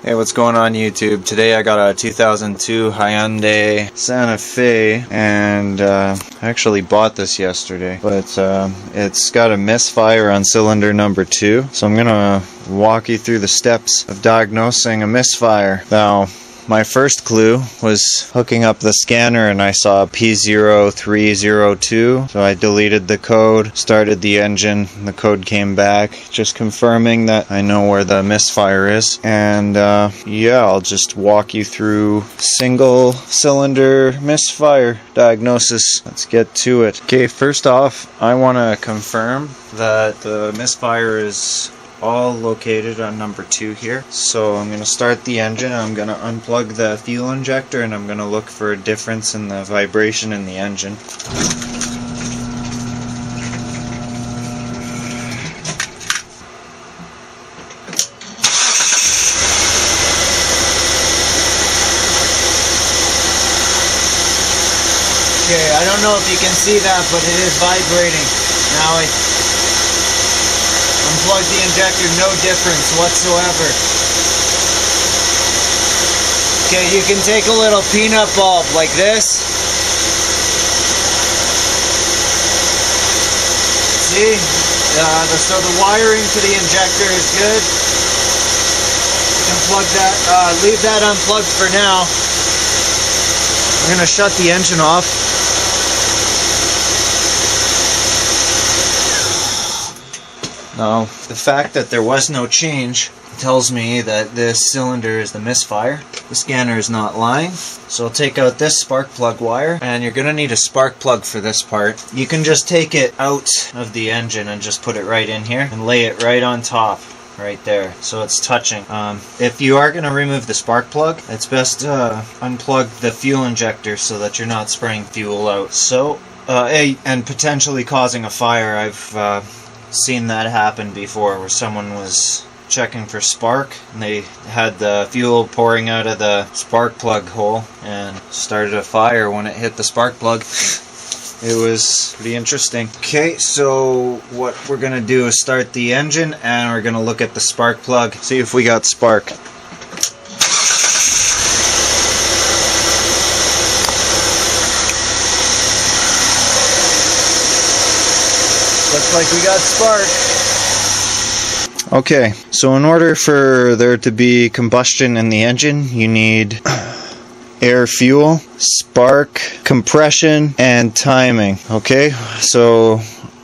Hey, what's going on YouTube? Today I got a 2002 Hyundai Santa Fe, and I actually bought this yesterday, but it's got a misfire on cylinder number 2, so I'm gonna walk you through the steps of diagnosing a misfire. Now, my first clue was hooking up the scanner and I saw P0302, so I deleted the code, started the engine, the code came back, just confirming that I know where the misfire is. And yeah, I'll just walk you through single cylinder misfire diagnosis. Let's get to it. Okay, first off, I want to confirm that the misfire is all located on number 2 here. So I'm going to start the engine, I'm going to unplug the fuel injector, and I'm going to look for a difference in the vibration in the engine. Okay, I don't know if you can see that, but it is vibrating. Now unplug the injector, no difference whatsoever. Okay, you can take a little peanut bulb like this. See? So the wiring to the injector is good. You can plug that, leave that unplugged for now. I'm going to shut the engine off. Now, the fact that there was no change tells me that this cylinder is the misfire. The scanner is not lying. So I'll take out this spark plug wire, and you're going to need a spark plug for this part. You can just take it out of the engine and just put it right in here and lay it right on top, right there, so it's touching. If you are going to remove the spark plug, it's best to unplug the fuel injector so that you're not spraying fuel out. So, and potentially causing a fire. I've seen that happen before, where someone was checking for spark and they had the fuel pouring out of the spark plug hole and started a fire when it hit the spark plug. It was pretty interesting. Okay, so what we're gonna do is start the engine and we're gonna look at the spark plug, see if we got spark. Looks like we got spark. Okay, so in order for there to be combustion in the engine, you need air, fuel, spark, compression, and timing. Okay, so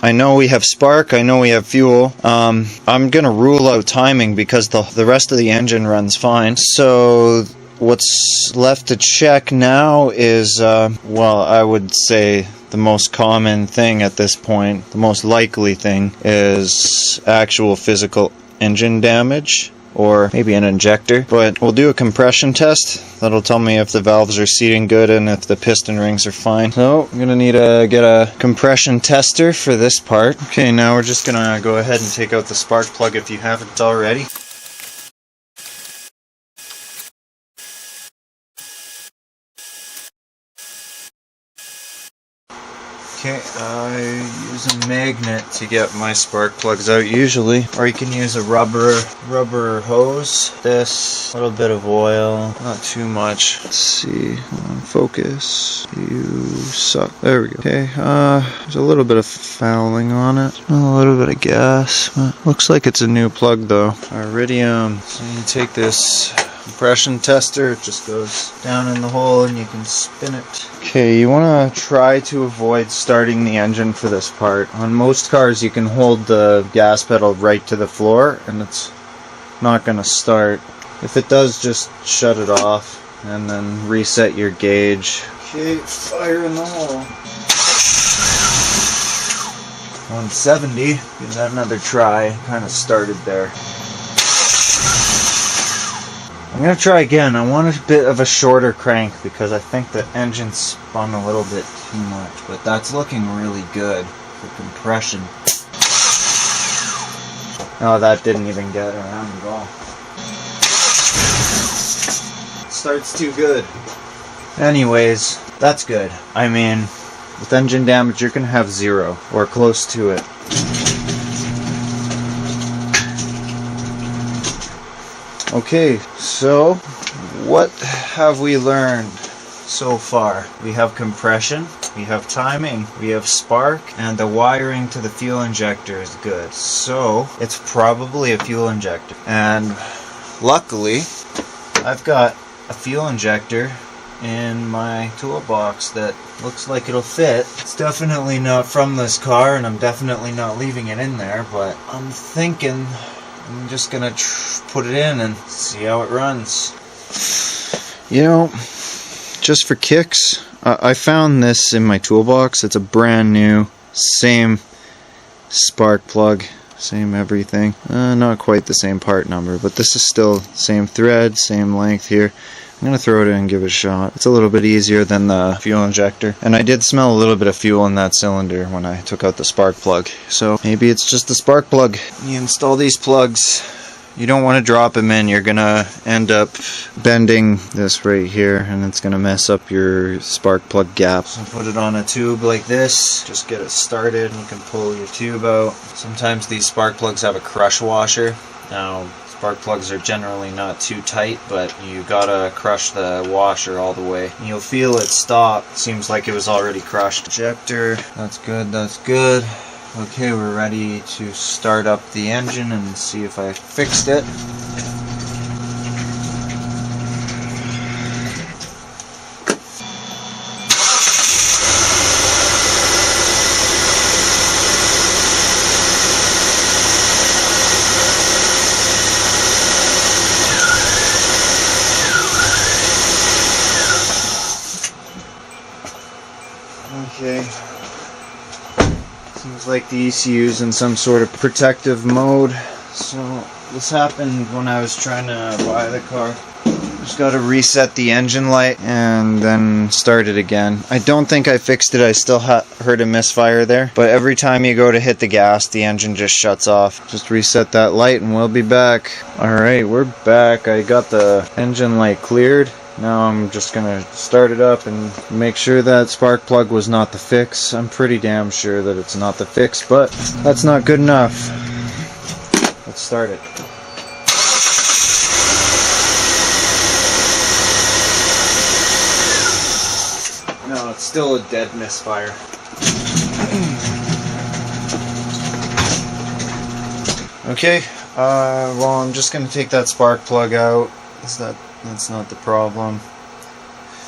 I know we have spark, I know we have fuel. I'm gonna rule out timing because the rest of the engine runs fine. So what's left to check now is, well, I would say the most common thing at this point, the most likely thing, is actual physical engine damage, or maybe an injector. But we'll do a compression test. That'll tell me if the valves are seating good and if the piston rings are fine. So I'm gonna need to get a compression tester for this part. Okay, now we're just gonna go ahead and take out the spark plug if you haven't already. Okay, I use a magnet to get my spark plugs out usually, or you can use a rubber hose. This, a little bit of oil, not too much. Let's see, focus. You suck. There we go. Okay, there's a little bit of fouling on it, a little bit of gas. Looks like it's a new plug though. Iridium. So you take this compression tester, it just goes down in the hole and you can spin it. Okay, you want to try to avoid starting the engine for this part. On most cars you can hold the gas pedal right to the floor and it's not going to start. If it does, just shut it off and then reset your gauge. Okay, fire in the hole. 170, give that another try, kind of started there. I'm going to try again. I want a bit of a shorter crank because I think the engine spun a little bit too much, but that's looking really good for compression. Oh, that didn't even get around at all. It starts too good. Anyways, that's good. I mean, with engine damage you're going to have 0 or close to it. Okay, so what have we learned so far? We have compression, we have timing, we have spark, and the wiring to the fuel injector is good. So it's probably a fuel injector. And luckily, I've got a fuel injector in my toolbox that looks like it'll fit. It's definitely not from this car, and I'm definitely not leaving it in there, but I'm thinking I'm just gonna put it in and see how it runs. You know, just for kicks, I found this in my toolbox. It's a brand new, same spark plug, same everything. Not quite the same part number, but this is still same thread, same length here. I'm going to throw it in and give it a shot. It's a little bit easier than the fuel injector. And I did smell a little bit of fuel in that cylinder when I took out the spark plug. So maybe it's just the spark plug. You install these plugs, you don't want to drop them in. You're going to end up bending this right here, and it's going to mess up your spark plug gap. So put it on a tube like this. Just get it started, and you can pull your tube out. Sometimes these spark plugs have a crush washer. Now, spark plugs are generally not too tight, but you gotta crush the washer all the way. You'll feel it stop. Seems like it was already crushed. Injector, that's good, that's good. Okay, we're ready to start up the engine and see if I fixed it. Okay, seems like the ECU's in some sort of protective mode. So this happened when I was trying to buy the car. Just got to reset the engine light and then start it again. I don't think I fixed it. I still heard a misfire there, but every time you go to hit the gas, the engine just shuts off. Just reset that light and we'll be back. Alright, we're back. I got the engine light cleared. Now I'm just gonna start it up and make sure that spark plug was not the fix. I'm pretty damn sure that it's not the fix, but that's not good enough. Let's start it. No, it's still a dead misfire. Okay, well, I'm just gonna take that spark plug out. That's not the problem.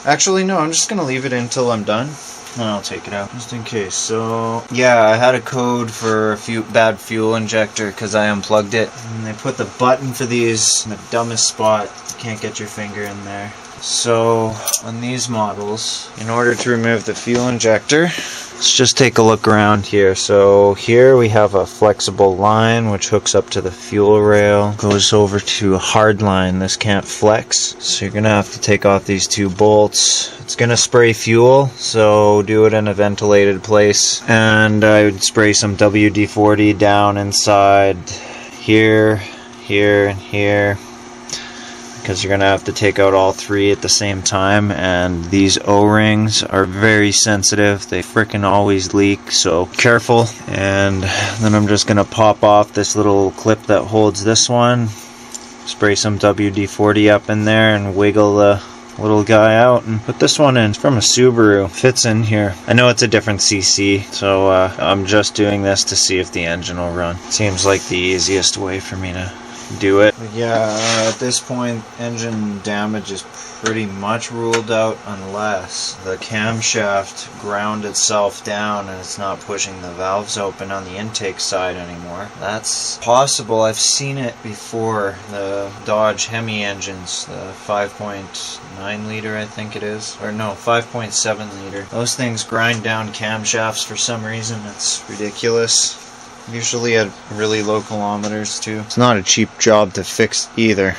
Actually, no, I'm just gonna leave it until I'm done, and I'll take it out, just in case. So, yeah, I had a code for a bad fuel injector because I unplugged it. And they put the button for these in the dumbest spot. You can't get your finger in there. So, on these models, in order to remove the fuel injector, let's just take a look around here. So here we have a flexible line which hooks up to the fuel rail, goes over to a hard line. This can't flex, so you're gonna have to take off these two bolts. It's gonna spray fuel, so do it in a ventilated place. And I would spray some WD-40 down inside here, here, and here, because you're going to have to take out all three at the same time, and these O-rings are very sensitive. They frickin' always leak, so careful. And then I'm just going to pop off this little clip that holds this one, spray some WD-40 up in there, and wiggle the little guy out and put this one in. It's from a Subaru. Fits in here. I know it's a different CC, so I'm just doing this to see if the engine will run. Seems like the easiest way for me to do it. But yeah, at this point, engine damage is pretty much ruled out unless the camshaft ground itself down and it's not pushing the valves open on the intake side anymore. That's possible. I've seen it before. The Dodge Hemi engines, the 5.9 liter I think it is, or no, 5.7 liter. Those things grind down camshafts for some reason. It's ridiculous. Usually at really low kilometers too. It's not a cheap job to fix either.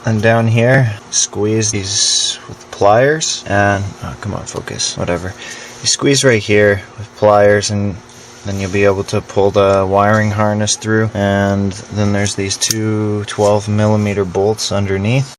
And down here, squeeze these with pliers and, oh, come on, focus, whatever. You squeeze right here with pliers and then you'll be able to pull the wiring harness through, and then there's these two 12mm bolts underneath.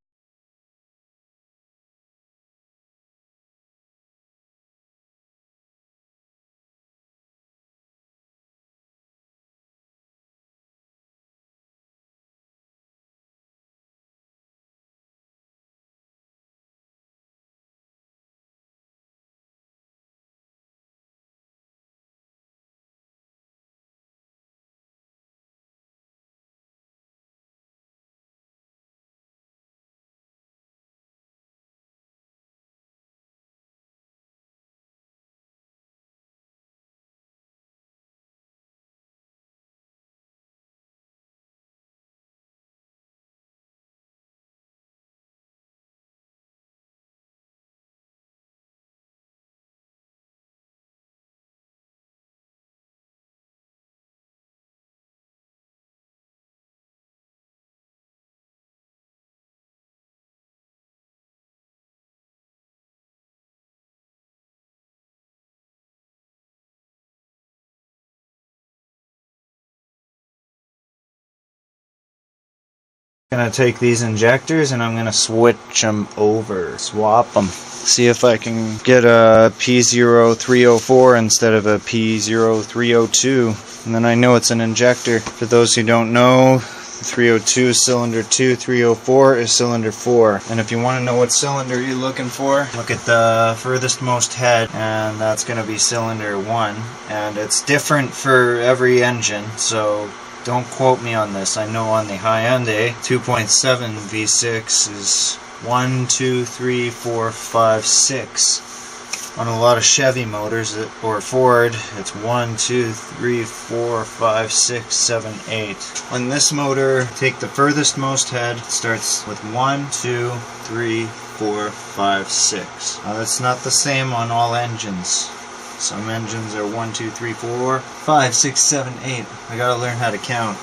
Gonna take these injectors and I'm gonna switch them over, swap them. See if I can get a P0304 instead of a P0302. And then I know it's an injector. For those who don't know, 302 is cylinder 2, 304 is cylinder 4. And if you want to know what cylinder you're looking for, look at the furthest most head, and that's going to be cylinder 1. And it's different for every engine, so don't quote me on this. I know on the high-end 2.7 V6 is 1, 2, 3, 4, 5, 6. On a lot of Chevy motors, or Ford, it's 1, 2, 3, 4, 5, 6, 7, 8. On this motor, take the furthest most head, it starts with 1, 2, 3, 4, 5, 6. Now that's not the same on all engines. Some engines are 1, 2, 3, 4, 5, 6, 7, 8. I gotta learn how to count.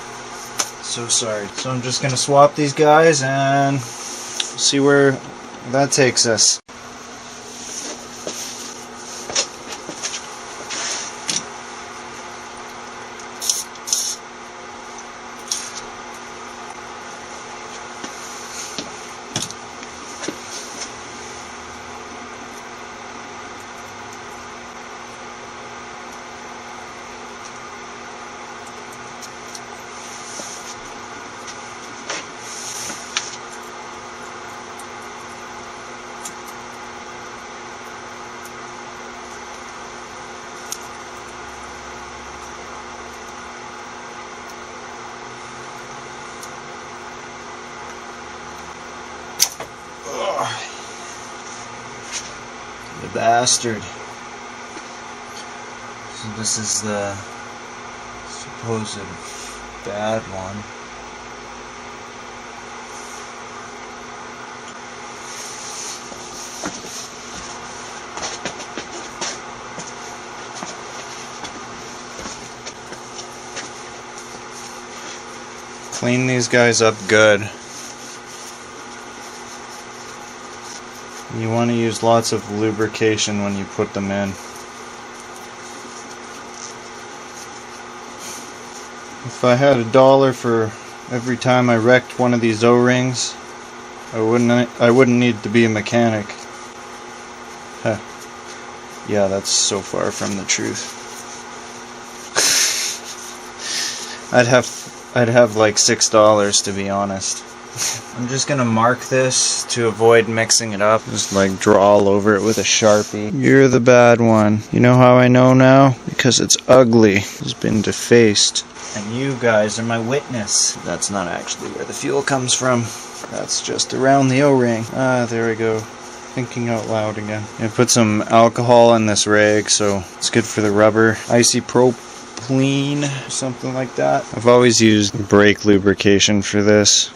So sorry. So I'm just gonna swap these guys and see where that takes us. The bastard. So this is the supposed bad one. Clean these guys up good. You want to use lots of lubrication when you put them in. If I had $1 for every time I wrecked one of these O-rings, I wouldn't need to be a mechanic. Huh. Yeah, that's so far from the truth. I'd have like $6 to be honest. I'm just gonna mark this to avoid mixing it up. Just like draw all over it with a Sharpie. You're the bad one. You know how I know now? Because it's ugly. It's been defaced. And you guys are my witness. That's not actually where the fuel comes from. That's just around the O-ring. Ah, there we go. Thinking out loud again. I put some alcohol in this rag, so it's good for the rubber. Isopropylene, something like that. I've always used brake lubrication for this.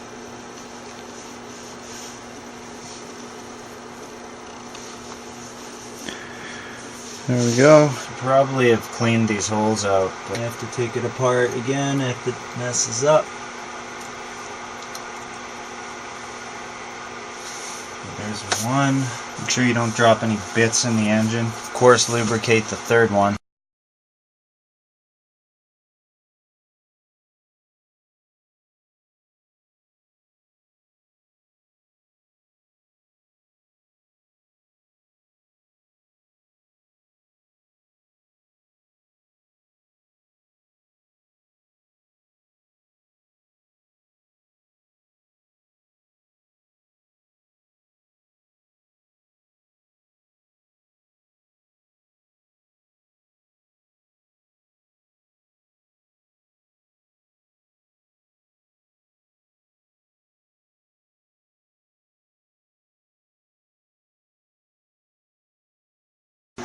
There we go. Probably have cleaned these holes out, but I have to take it apart again if it messes up. There's one. Make sure you don't drop any bits in the engine. Of course, lubricate the third one.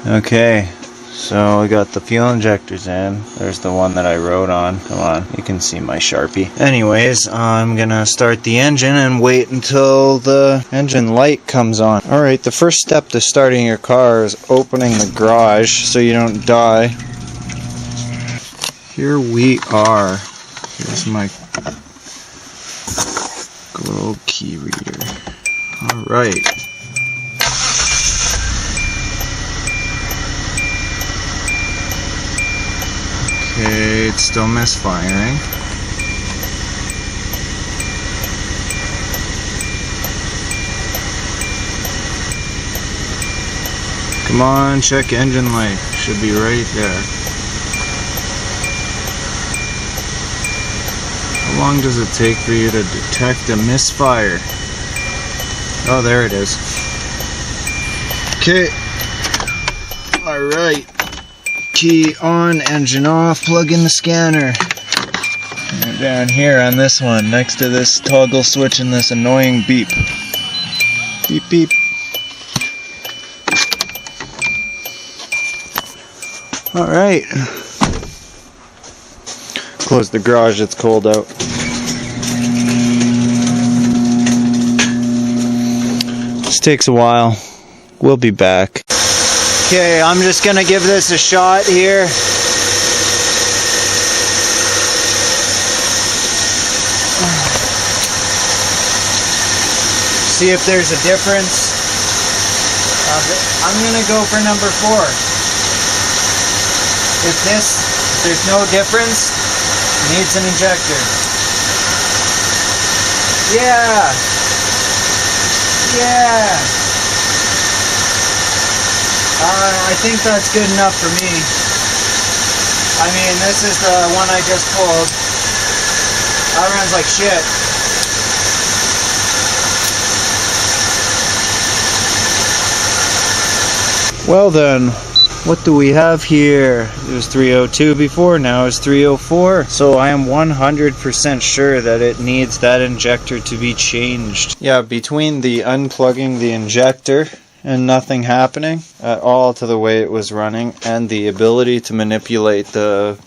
Okay, so we got the fuel injectors in. There's the one that I wrote on. Come on, you can see my Sharpie. Anyways, I'm gonna start the engine and wait until the engine light comes on. Alright, the first step to starting your car is opening the garage so you don't die. Here we are. Here's my good old key reader. Alright. Okay, it's still misfiring. Come on, check engine light. Should be right there. How long does it take for you to detect a misfire? Oh, there it is. Okay. Alright. Key on, engine off, plug in the scanner. And down here on this one, next to this toggle switch and this annoying beep. Beep beep. Alright. Close the garage, it's cold out. This takes a while. We'll be back. Okay, I'm just gonna give this a shot here. See if there's a difference. I'm gonna go for number 4. If there's no difference, needs an injector. Yeah! Yeah! I think that's good enough for me. I mean, this is the one I just pulled. That runs like shit. Well then, what do we have here? It was 302 before, now it's 304. So I am 100% sure that it needs that injector to be changed. Yeah, between the unplugging the injector and nothing happening at all to the way it was running, and the ability to manipulate the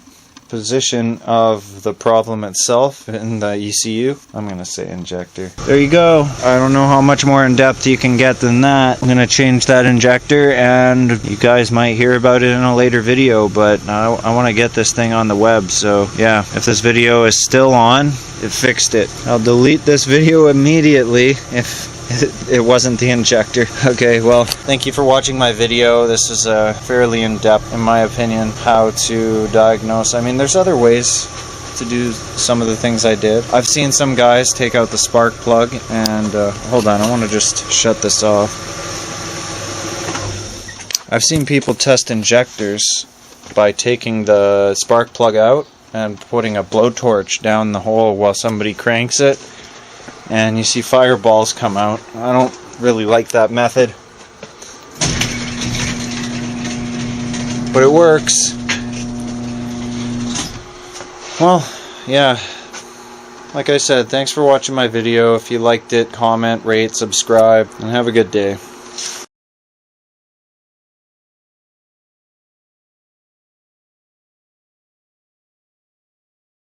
position of the problem itself in the ECU. I'm gonna say injector. There you go. I don't know how much more in depth you can get than that. I'm gonna change that injector, and you guys might hear about it in a later video, but I want to get this thing on the web. So yeah, if this video is still on, it fixed it. I'll delete this video immediately if it wasn't the injector. Okay, well, thank you for watching my video. This is fairly in-depth, in my opinion, how to diagnose. I mean, there's other ways to do some of the things I did. I've seen some guys take out the spark plug and hold on, I want to just shut this off. I've seen people test injectors by taking the spark plug out and putting a blowtorch down the hole while somebody cranks it, and you see fireballs come out. I don't really like that method, but it works. Well, yeah, like I said, thanks for watching my video. If you liked it, comment, rate, subscribe, and have a good day.